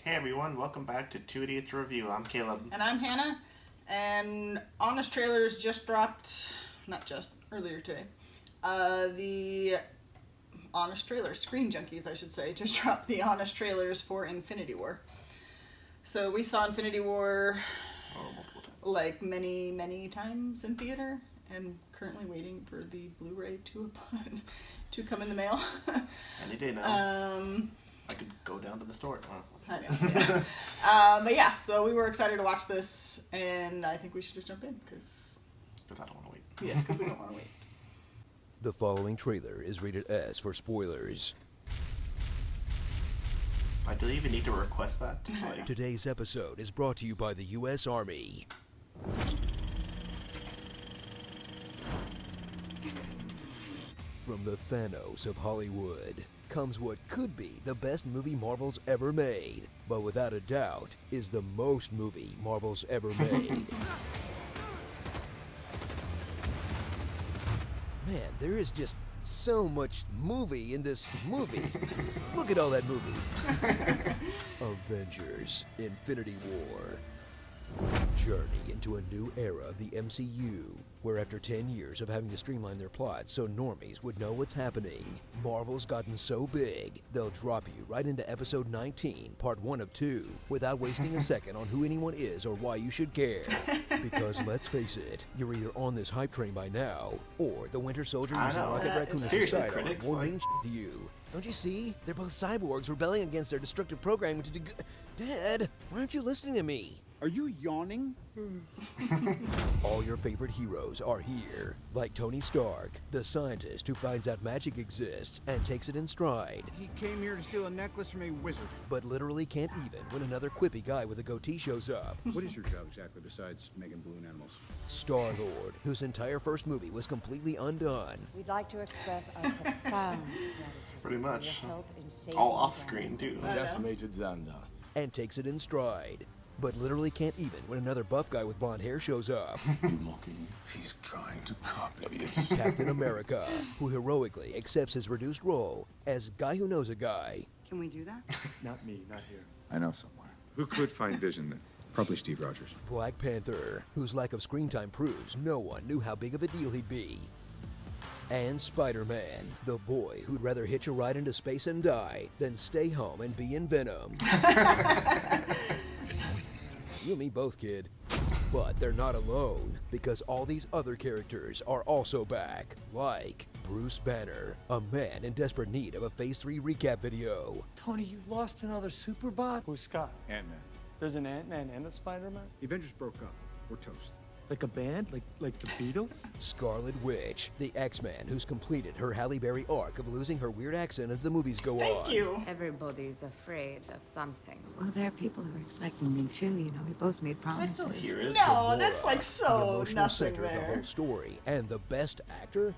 Hey everyone, welcome back to Two Idiots Review. I'm Caleb. And I'm Hannah. And Honest Trailers just dropped, earlier today. The Honest Trailers, Screen Junkies I should say, just dropped the Honest Trailers for Infinity War. So we saw Infinity War Multiple times. like many times in theater, and currently waiting for the Blu-ray to come in the mail. Any day now. I could go down to the store. I know, yeah. But yeah, so we were excited to watch this, and I think we should just jump in, because I don't want to wait. yeah, because we don't want to wait. The following trailer is rated S for spoilers. Do they even need to request that? Today's episode is brought to you by the U.S. Army. From the Thanos of Hollywood comes what could be the best movie Marvel's ever made, but without a doubt is the most movie Marvel's ever made. Man, there is just so much movie in this movie. Look at all that movie. Avengers, Infinity War. Journey into a new era of the MCU, where after 10 years of having to streamline their plot so normies would know what's happening, Marvel's gotten so big, they'll drop you right into episode 19, part 1 of 2, without wasting a second on who anyone is or why you should care. Because let's face it, you're either on this hype train by now, or the Winter Soldier using Rocket Raccoon as a sidearm won't mean shit to you. Don't you see? They're both cyborgs rebelling against their destructive programming to do good. Dad, why aren't you listening to me? Are you yawning? All your favorite heroes are here, like Tony Stark, the scientist who finds out magic exists and takes it in stride, He came here to steal a necklace from a wizard. but literally can't even when another quippy guy with a goatee shows up. What is your job exactly besides making balloon animals? Star-Lord, whose entire first movie was completely undone, We'd like to express our profound gratitude Pretty for much. your help in saving All off them. screen too. Decimated Xandar. and takes it in stride, but literally can't even when another buff guy with blonde hair shows up. You mocking? He's trying to copy it. Captain America, who heroically accepts his reduced role as guy who knows a guy. Can we do that? Not me, not here. I know somewhere. Who could find Vision then? Probably Steve Rogers. Black Panther, whose lack of screen time proves no one knew how big of a deal he'd be. And Spider-Man, the boy who'd rather hitch a ride into space and die than stay home and be in Venom. You and me both, kid. But they're not alone, because all these other characters are also back, like Bruce Banner, a man in desperate need of a Phase 3 recap video. Tony, you lost another Superbot? Who's Scott? Ant-Man. There's an Ant-Man and a Spider-Man? The Avengers broke up. We're toast. Like a band? Like the Beatles? Scarlet Witch, the X-Man who's completed her Halle Berry arc of losing her weird accent as the movies go on. Thank you. Everybody's afraid of something. Well, there are people who are expecting me too. You know, we both made I promises. still hear it. No, that's like the so emotional nothing center of the there. whole story, and the best actor?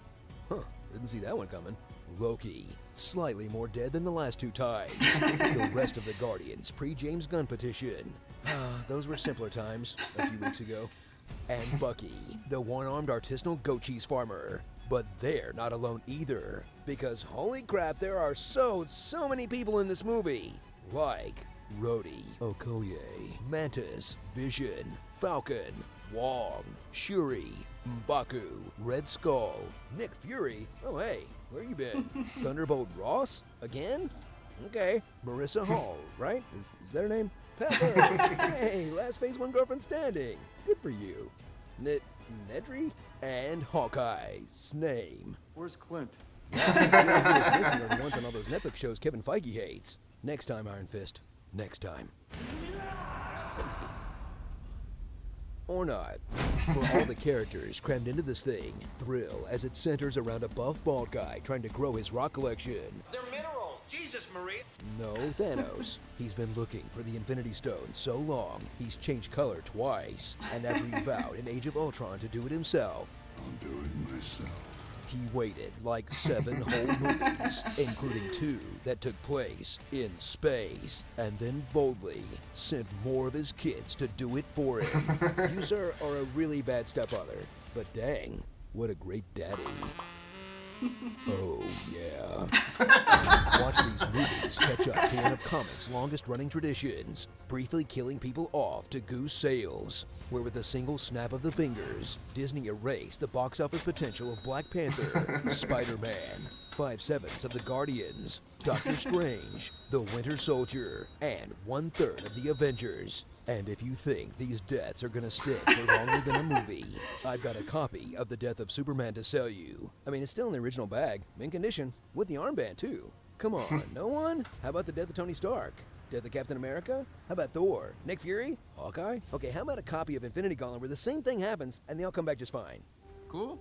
Huh, didn't see that one coming. Loki, slightly more dead than the last two times. The rest of the Guardians pre-James Gunn petition. Those were simpler times a few weeks ago. And Bucky, the one-armed artisanal goat cheese farmer. But they're not alone either, because holy crap, there are so many people in this movie. Like Rhodey, Okoye, Mantis, Vision, Falcon, Wong, Shuri, M'Baku, Red Skull, Nick Fury. Oh hey, where you been? Thunderbolt Ross? Again? Okay. Marissa Hall, right? Is that her name? Pepper! Hey, last Phase 1 girlfriend standing. Good for you. Nedry? And Hawkeye's name. Where's Clint? Missing are the ones on all those Netflix shows Kevin Feige hates. Next time, Iron Fist. Next time. Or not. For all the characters crammed into this thing, thrill as it centers around a buff bald guy trying to grow his rock collection. They're minerals. Jesus, Marie. No, Thanos. He's been looking for the Infinity Stone so long, he's changed color twice. And after he vowed in Age of Ultron to do it himself, I'll do it myself. he waited like 7 whole movies, including 2 that took place in space, and then boldly sent more of his kids to do it for him. You, sir, are a really bad stepfather, but dang, what a great daddy. Oh, yeah. Watch these movies catch up to one of comics' longest-running traditions, briefly killing people off to goose sales, where with a single snap of the fingers, Disney erased the box office potential of Black Panther, Spider-Man, 5/7 of the Guardians, Doctor Strange, the Winter Soldier, and 1/3 of the Avengers. And if you think these deaths are gonna stick for longer than a movie, I've got a copy of The Death of Superman to sell you. I mean, it's still in the original bag, mint condition, with the armband too. Come on, no one? How about The Death of Tony Stark? Death of Captain America? How about Thor? Nick Fury? Hawkeye? Okay, how about a copy of Infinity Gauntlet where the same thing happens and they all come back just fine? Cool?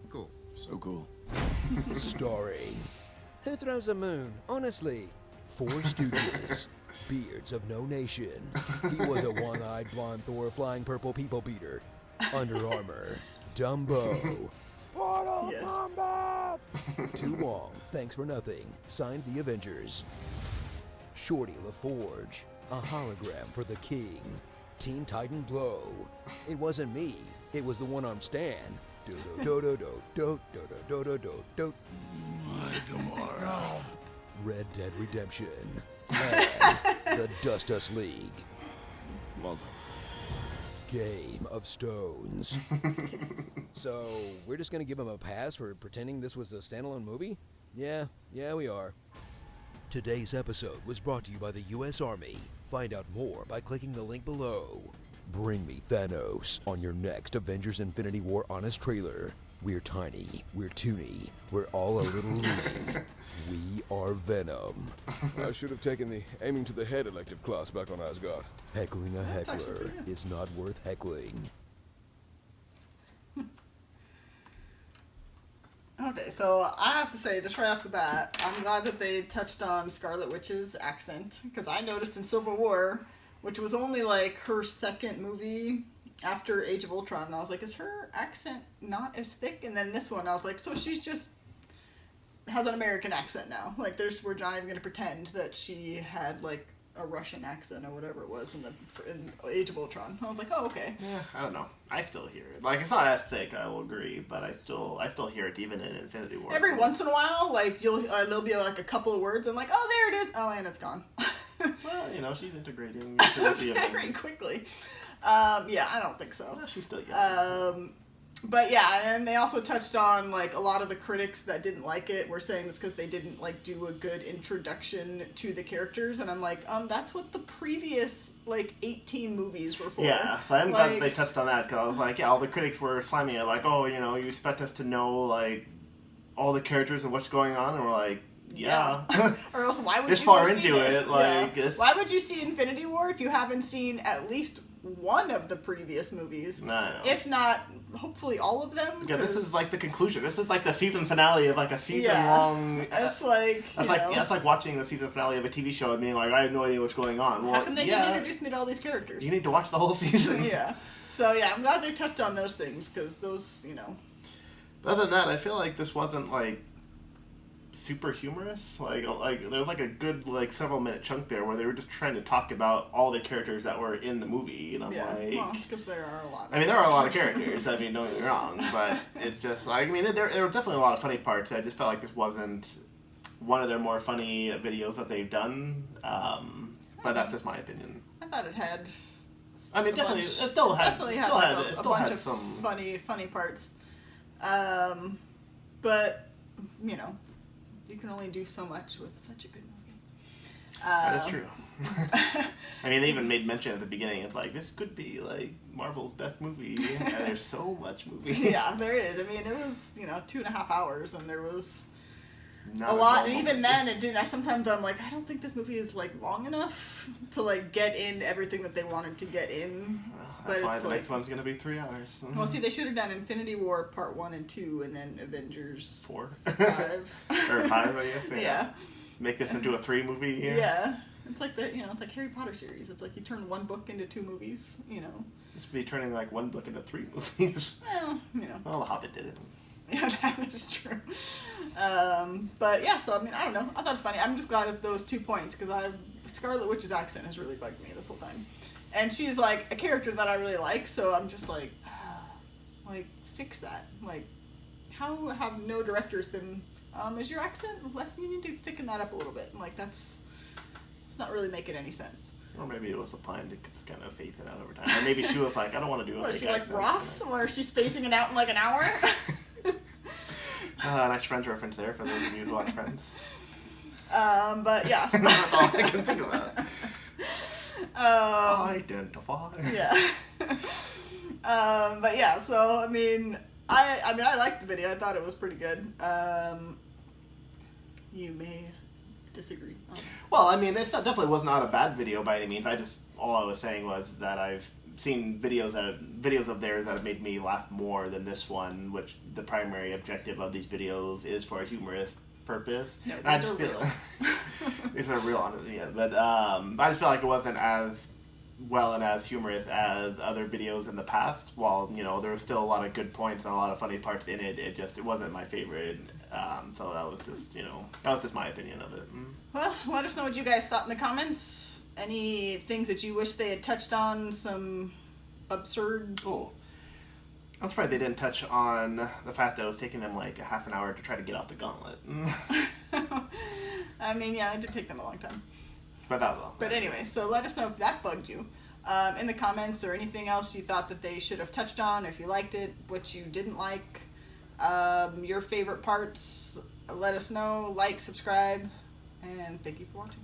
Cool. So cool. Starring... Who throws a moon? Honestly. 4 Stooges. Beards of no nation. He was a one-eyed blonde Thor flying purple people beater. Under Armour. Dumbo. Portal Combat! Too long. Thanks for nothing. Signed the Avengers. Shorty LaForge. A hologram for the king. Teen Titan Blow. It wasn't me. It was the one-armed Stan. Do-do-do-do-do-do-do-do-do-do. My tomorrow. Red Dead Redemption. And the Dust Us League. Well done. Game of Stones. So, we're just gonna give him a pass for pretending this was a standalone movie? Yeah, we are. Today's episode was brought to you by the U.S. Army. Find out more by clicking the link below. Bring me Thanos on your next Avengers Infinity War Honest Trailer. We're tiny, we're toony, we're all a little loony. We are Venom. I should have taken the aiming to the head elective class back on Asgard. Heckling a heckler is not worth heckling. Okay, so I have to say, just right off the bat, I'm glad that they touched on Scarlet Witch's accent, because I noticed in Civil War, which was only like her second movie after Age of Ultron, and I was like, is her accent not as thick? And then this one, I was like, so she's just has an American accent now. Like, we're not even going to pretend that she had like a Russian accent or whatever it was in Age of Ultron. I was like, oh, okay. Yeah, I don't know. I still hear it. Like, it's not as thick, I will agree, but I still hear it even in Infinity War. Every once in a while, like, there'll be like a couple of words, and like, oh, there it is. Oh, and it's gone. Well, you know, she's integrating into the very quickly. Yeah, I don't think so. No, she's still young. But yeah, and they also touched on like a lot of the critics that didn't like it were saying it's because they didn't like do a good introduction to the characters, and I'm like, that's what the previous like 18 movies were for. Yeah, so I'm glad they touched on that, because I was like, yeah, all the critics were slamming it, like, oh, you know, you expect us to know like all the characters and what's going on, and we're like, yeah. Or else why would this you far go into see this? it, like, yeah. this... Why would you see Infinity War if you haven't seen at least one of the previous movies? No. If not, hopefully all of them. Yeah, this is like the conclusion. This is like the season finale of like a season-long... It's like, that's like watching the season finale of a TV show and being like, I have no idea what's going on. Well, how come they didn't introduce me to all these characters? You need to watch the whole season. Yeah. So yeah, I'm glad they touched on those things, because those, you know... But other than that, I feel like this wasn't like super humorous. Like there was like a good like several minute chunk there where they were just trying to talk about all the characters that were in the movie, and I'm like, well, because there are a lot. I mean, there are a lot of characters. I mean, don't get me wrong, but it's just like, I mean, there were definitely a lot of funny parts. I just felt like this wasn't one of their more funny videos that they've done. But that's just my opinion. I thought it had. I mean, definitely, it still had a bunch of some funny parts. But you know, you can only do so much with such a good movie. That is true. I mean, they even made mention at the beginning of like, this could be like Marvel's best movie, and there's so much movie. Yeah, there is. I mean, it was 2.5 hours, and there was a lot. And even then, it didn't. Sometimes I'm like, I don't think this movie is like long enough to like get in everything that they wanted to get in. That's why the next one's gonna be 3 hours. Well, see, they should have done Infinity War Part 1 and 2, and then Avengers 4, 5, or 5, I guess. Yeah. Make this into a 3 movie. Yeah. It's like it's like Harry Potter series. It's like you turn one book into 2 movies. This would be turning like one book into 3 movies. Well, Well, The Hobbit did it. Yeah, that is true. But yeah, so I mean, I don't know. I thought it was funny. I'm just glad at those 2 points, because Scarlet Witch's accent has really bugged me this whole time. And she's like a character that I really like, so I'm just like, fix that. Like, how have no directors been, is your accent less, you need to thicken that up a little bit. I'm like, it's not really making any sense. Or maybe it was a plan to just kind of phase it out over time. Or maybe she was like, I don't want to do it. Or is she like Ross, where she's spacing it out in like an hour? Nice Friends reference there for those of you who watch Friends. But yeah. That's all I can think about. Identify. Yeah. But yeah, so I mean, I liked the video. I thought it was pretty good. You may disagree. Well, I mean, definitely was not a bad video by any means. All I was saying was that I've seen videos of theirs that have made me laugh more than this one, which the primary objective of these videos is for a humorous purpose. No, these are real. These are real, yeah. But I just felt like it wasn't as well and as humorous as other videos in the past. While there was still a lot of good points and a lot of funny parts in it, it wasn't my favorite. So that was just my opinion of it. Well, let us know what you guys thought in the comments. Any things that you wish they had touched on? Some absurd. Oh, I'm surprised they didn't touch on the fact that it was taking them like a half an hour to try to get off the gauntlet. I mean, yeah, it did take them a long time. But that was all. But anyway, so let us know if that bugged you in the comments, or anything else you thought that they should have touched on, if you liked it, what you didn't like, your favorite parts. Let us know, like, subscribe, and thank you for watching.